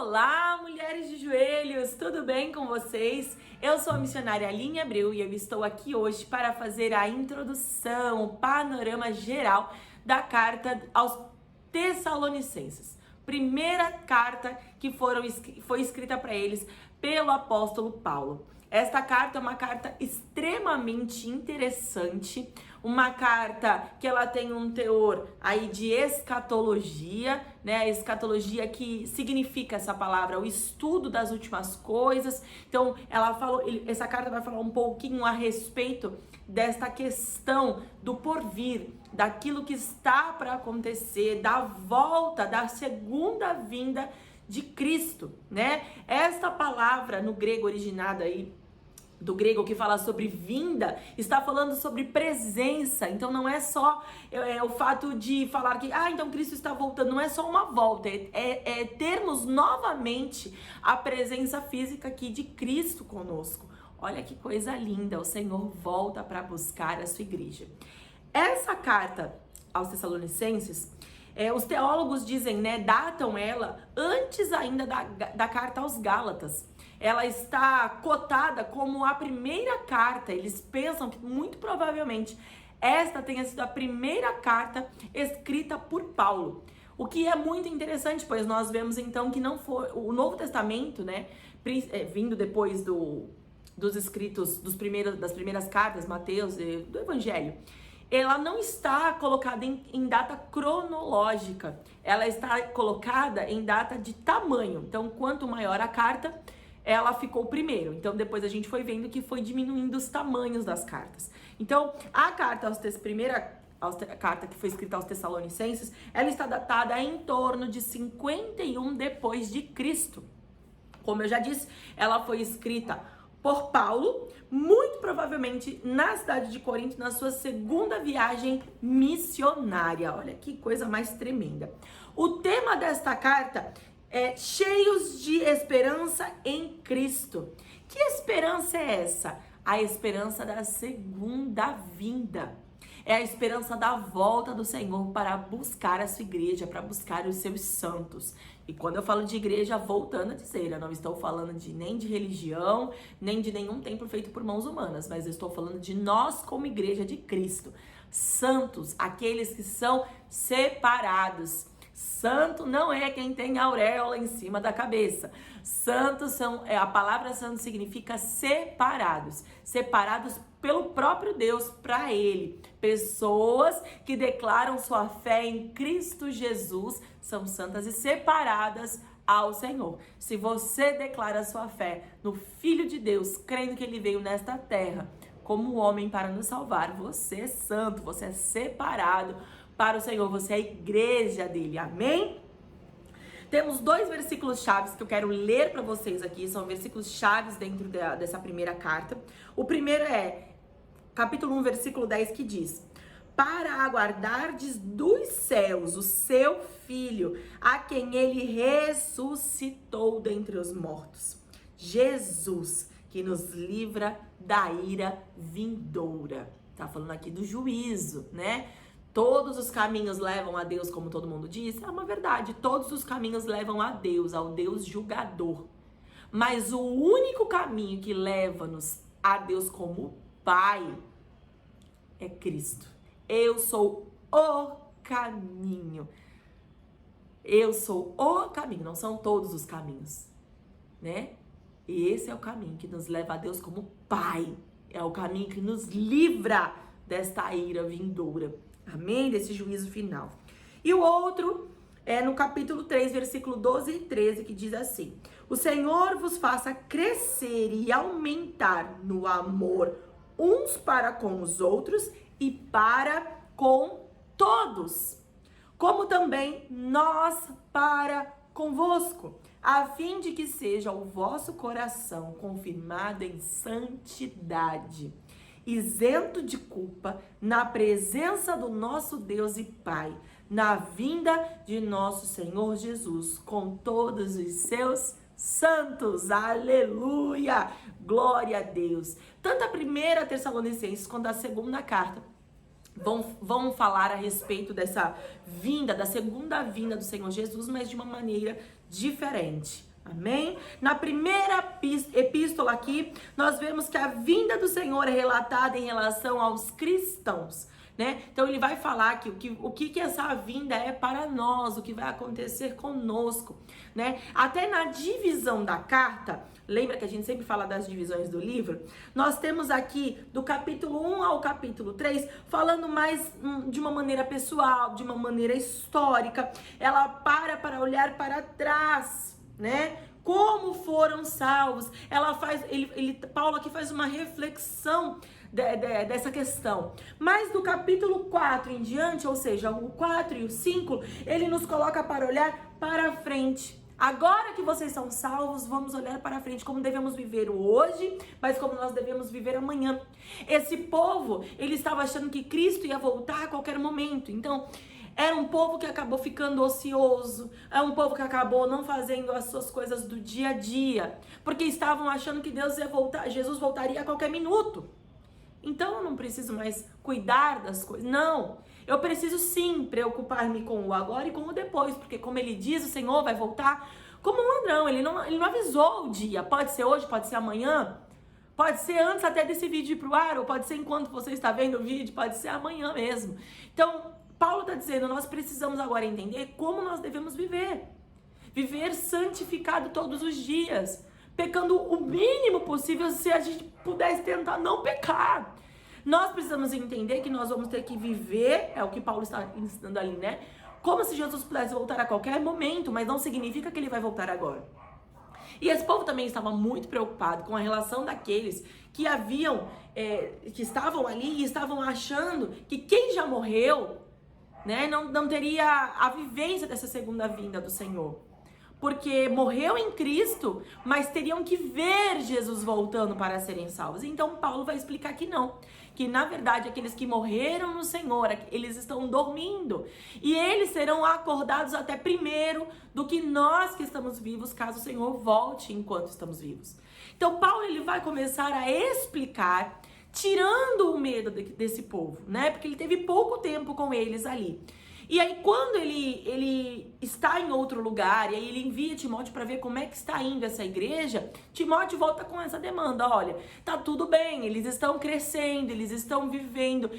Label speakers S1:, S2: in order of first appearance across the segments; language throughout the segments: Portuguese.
S1: Olá, mulheres de joelhos, tudo bem com vocês? Eu sou a missionária Aline Abreu e eu estou aqui hoje para fazer a introdução, o panorama geral da carta aos Tessalonicenses. Primeira carta que foi escrita para eles pelo apóstolo Paulo. Esta carta é uma carta extremamente interessante, uma carta que ela tem um teor aí de escatologia, né? A escatologia que significa essa palavra, o estudo das últimas coisas. Então, essa carta vai falar um pouquinho a respeito desta questão do porvir, daquilo que está para acontecer, da volta, da segunda vinda de Cristo, né? Esta palavra no grego originada aí, do grego que fala sobre vinda, está falando sobre presença. Então não é só o fato de falar que, então Cristo está voltando, não é só uma volta, é termos novamente a presença física aqui de Cristo conosco. Olha que coisa linda, o Senhor volta para buscar a sua igreja. Essa carta aos Tessalonicenses, os teólogos dizem, né, datam ela antes ainda da carta aos Gálatas. Ela está cotada como a primeira carta. Eles pensam que muito provavelmente esta tenha sido a primeira carta escrita por Paulo. O que é muito interessante, pois nós vemos então que não foi o Novo Testamento, né, vindo depois dos escritos das primeiras cartas, Mateus, do Evangelho. Ela não está colocada em data cronológica, ela está colocada em data de tamanho. Então, quanto maior a carta, ela ficou primeiro. Então, depois a gente foi vendo que foi diminuindo os tamanhos das cartas. Então, a carta carta que foi escrita aos Tessalonicenses, ela está datada em torno de 51 depois de Cristo. Como eu já disse, ela foi escrita por Paulo, muito provavelmente na cidade de Corinto, na sua segunda viagem missionária. Olha que coisa mais tremenda. O tema desta carta é cheios de esperança em Cristo. Que esperança é essa? A esperança da segunda vinda. É a esperança da volta do Senhor para buscar a sua igreja, para buscar os seus santos. E quando eu falo de igreja, voltando a dizer, eu não estou falando nem de religião, nem de nenhum templo feito por mãos humanas, mas eu estou falando de nós como igreja de Cristo. Santos, aqueles que são separados. Santo não é quem tem auréola em cima da cabeça. Santos a palavra santo significa separados. Separados pelo próprio Deus para Ele. Pessoas que declaram sua fé em Cristo Jesus são santas e separadas ao Senhor. Se você declara sua fé no Filho de Deus, crendo que Ele veio nesta terra como homem para nos salvar, você é santo, você é separado para o Senhor, você é a igreja dele, amém? Temos dois versículos chaves que eu quero ler para vocês aqui, são versículos chaves dentro dessa primeira carta. O primeiro é capítulo 1, versículo 10, que diz: para aguardardes dos céus o seu Filho, a quem ele ressuscitou dentre os mortos. Jesus, que nos livra da ira vindoura. Tá falando aqui do juízo, né? Todos os caminhos levam a Deus, como todo mundo diz. É uma verdade. Todos os caminhos levam a Deus, ao Deus julgador. Mas o único caminho que leva-nos a Deus como Pai é Cristo. Eu sou o caminho. Eu sou o caminho. Não são todos os caminhos, né? E esse é o caminho que nos leva a Deus como Pai. É o caminho que nos livra desta ira vindoura. Amém? Desse juízo final. E o outro é no capítulo 3, versículo 12 e 13, que diz assim: o Senhor vos faça crescer e aumentar no amor uns para com os outros e para com todos, como também nós para convosco, a fim de que seja o vosso coração confirmado em santidade, isento de culpa, na presença do nosso Deus e Pai, na vinda de nosso Senhor Jesus, com todos os seus santos. Aleluia! Glória a Deus! Tanto a primeira Tessalonicenses quanto a segunda carta vão falar a respeito dessa vinda, da segunda vinda do Senhor Jesus, mas de uma maneira diferente. Amém? Na primeira epístola aqui, nós vemos que a vinda do Senhor é relatada em relação aos cristãos, né? Então ele vai falar aqui o que essa vinda é para nós, o que vai acontecer conosco, né? Até na divisão da carta, lembra que a gente sempre fala das divisões do livro? Nós temos aqui do capítulo 1 ao capítulo 3, falando mais de uma maneira pessoal, de uma maneira histórica. Ela para olhar para trás, né? Como foram salvos. Ela faz, Paulo aqui faz uma reflexão dessa questão. Mas do capítulo 4 em diante, ou seja, o 4 e o 5, ele nos coloca para olhar para frente. Agora que vocês são salvos, vamos olhar para frente, como devemos viver hoje, mas como nós devemos viver amanhã. Esse povo, ele estava achando que Cristo ia voltar a qualquer momento. Então, era um povo que acabou ficando ocioso, é um povo que acabou não fazendo as suas coisas do dia a dia, porque estavam achando que Deus ia voltar, Jesus voltaria a qualquer minuto. Então eu não preciso mais cuidar das coisas. Não, eu preciso sim preocupar-me com o agora e com o depois, porque como ele diz, o Senhor vai voltar como um ladrão, ele não avisou o dia, pode ser hoje, pode ser amanhã, pode ser antes até desse vídeo ir pro ar, ou pode ser enquanto você está vendo o vídeo, pode ser amanhã mesmo. Então, Paulo está dizendo, nós precisamos agora entender como nós devemos viver. Viver santificado todos os dias, pecando o mínimo possível, se a gente pudesse tentar não pecar. Nós precisamos entender que nós vamos ter que viver, é o que Paulo está ensinando ali, né? Como se Jesus pudesse voltar a qualquer momento, mas não significa que ele vai voltar agora. E esse povo também estava muito preocupado com a relação daqueles que que estavam ali e estavam achando que quem já morreu, né, não teria a vivência dessa segunda vinda do Senhor. Porque morreu em Cristo, mas teriam que ver Jesus voltando para serem salvos. Então Paulo vai explicar que não, que na verdade aqueles que morreram no Senhor, eles estão dormindo, e eles serão acordados até primeiro do que nós que estamos vivos, caso o Senhor volte enquanto estamos vivos. Então Paulo ele vai começar a explicar, tirando o medo desse povo, né? Porque ele teve pouco tempo com eles ali. E aí quando ele está em outro lugar, e aí ele envia Timóteo para ver como é que está indo essa igreja, Timóteo volta com essa demanda, olha, tá tudo bem, eles estão crescendo, eles estão vivendo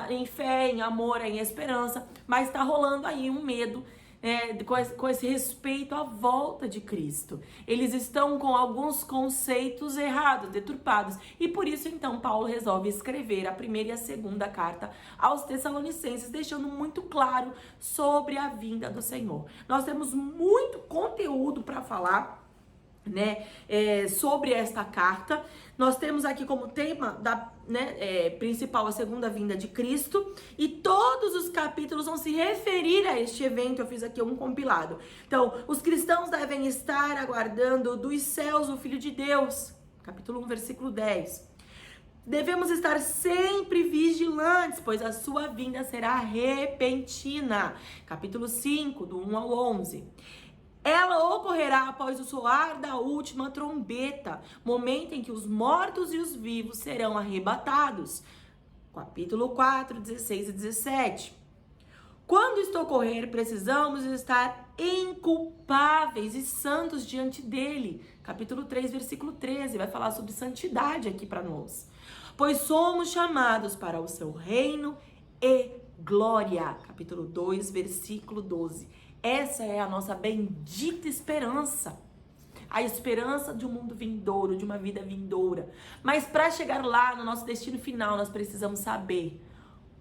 S1: em fé, em amor, em esperança, mas está rolando aí um medo, com esse respeito à volta de Cristo. Eles estão com alguns conceitos errados, deturpados. E por isso, então, Paulo resolve escrever a primeira e a segunda carta aos Tessalonicenses, deixando muito claro sobre a vinda do Senhor. Nós temos muito conteúdo para falar, né, sobre esta carta. Nós temos aqui como tema principal a segunda vinda de Cristo, e todos os capítulos vão se referir a este evento. Eu fiz aqui um compilado. Então, os cristãos devem estar aguardando dos céus o Filho de Deus, capítulo 1, versículo 10. Devemos estar sempre vigilantes, pois a sua vinda será repentina, capítulo 5, do 1 ao 11. Ela ocorrerá após o soar da última trombeta, momento em que os mortos e os vivos serão arrebatados. Capítulo 4, 16 e 17. Quando isto ocorrer, precisamos estar inculpáveis e santos diante dele. Capítulo 3, versículo 13, vai falar sobre santidade aqui para nós. Pois somos chamados para o seu reino e glória. Capítulo 2, versículo 12. Essa é a nossa bendita esperança. A esperança de um mundo vindouro, de uma vida vindoura. Mas para chegar lá, no nosso destino final, nós precisamos saber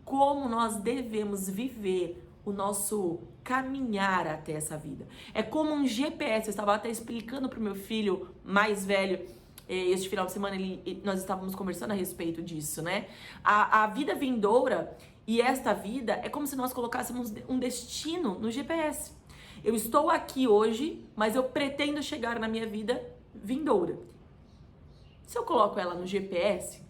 S1: como nós devemos viver o nosso caminhar até essa vida. É como um GPS. Eu estava até explicando para o meu filho mais velho, este final de semana, nós estávamos conversando a respeito disso, né? A vida vindoura e esta vida é como se nós colocássemos um destino no GPS. Eu estou aqui hoje, mas eu pretendo chegar na minha vida vindoura. Se eu coloco ela no GPS,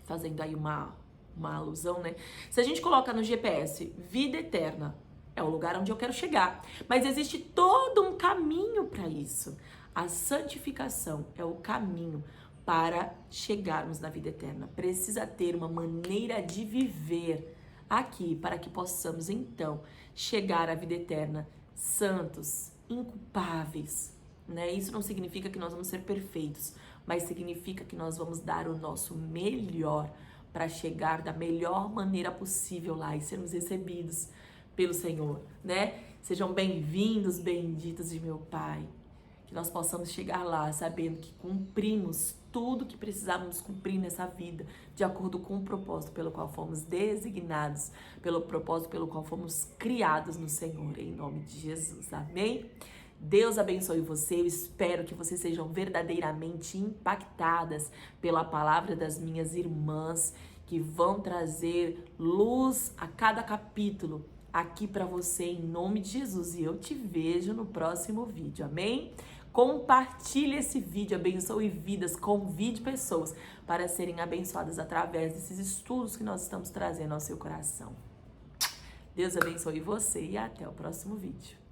S1: fazendo aí uma alusão, né? Se a gente coloca no GPS vida eterna, é o lugar onde eu quero chegar. Mas existe todo um caminho para isso. A santificação é o caminho para chegarmos na vida eterna. Precisa ter uma maneira de viver aqui para que possamos então chegar à vida eterna santos, inculpáveis, né? Isso não significa que nós vamos ser perfeitos, mas significa que nós vamos dar o nosso melhor para chegar da melhor maneira possível lá e sermos recebidos pelo Senhor, né? Sejam bem-vindos, benditos de meu Pai. Que nós possamos chegar lá sabendo que cumprimos tudo que precisávamos cumprir nessa vida, de acordo com o propósito pelo qual fomos designados, pelo propósito pelo qual fomos criados no Senhor, em nome de Jesus. Amém? Deus abençoe você. Eu espero que vocês sejam verdadeiramente impactadas pela palavra das minhas irmãs, que vão trazer luz a cada capítulo aqui para você, em nome de Jesus. E eu te vejo no próximo vídeo, amém? Compartilhe esse vídeo, abençoe vidas, convide pessoas para serem abençoadas através desses estudos que nós estamos trazendo ao seu coração. Deus abençoe você e até o próximo vídeo.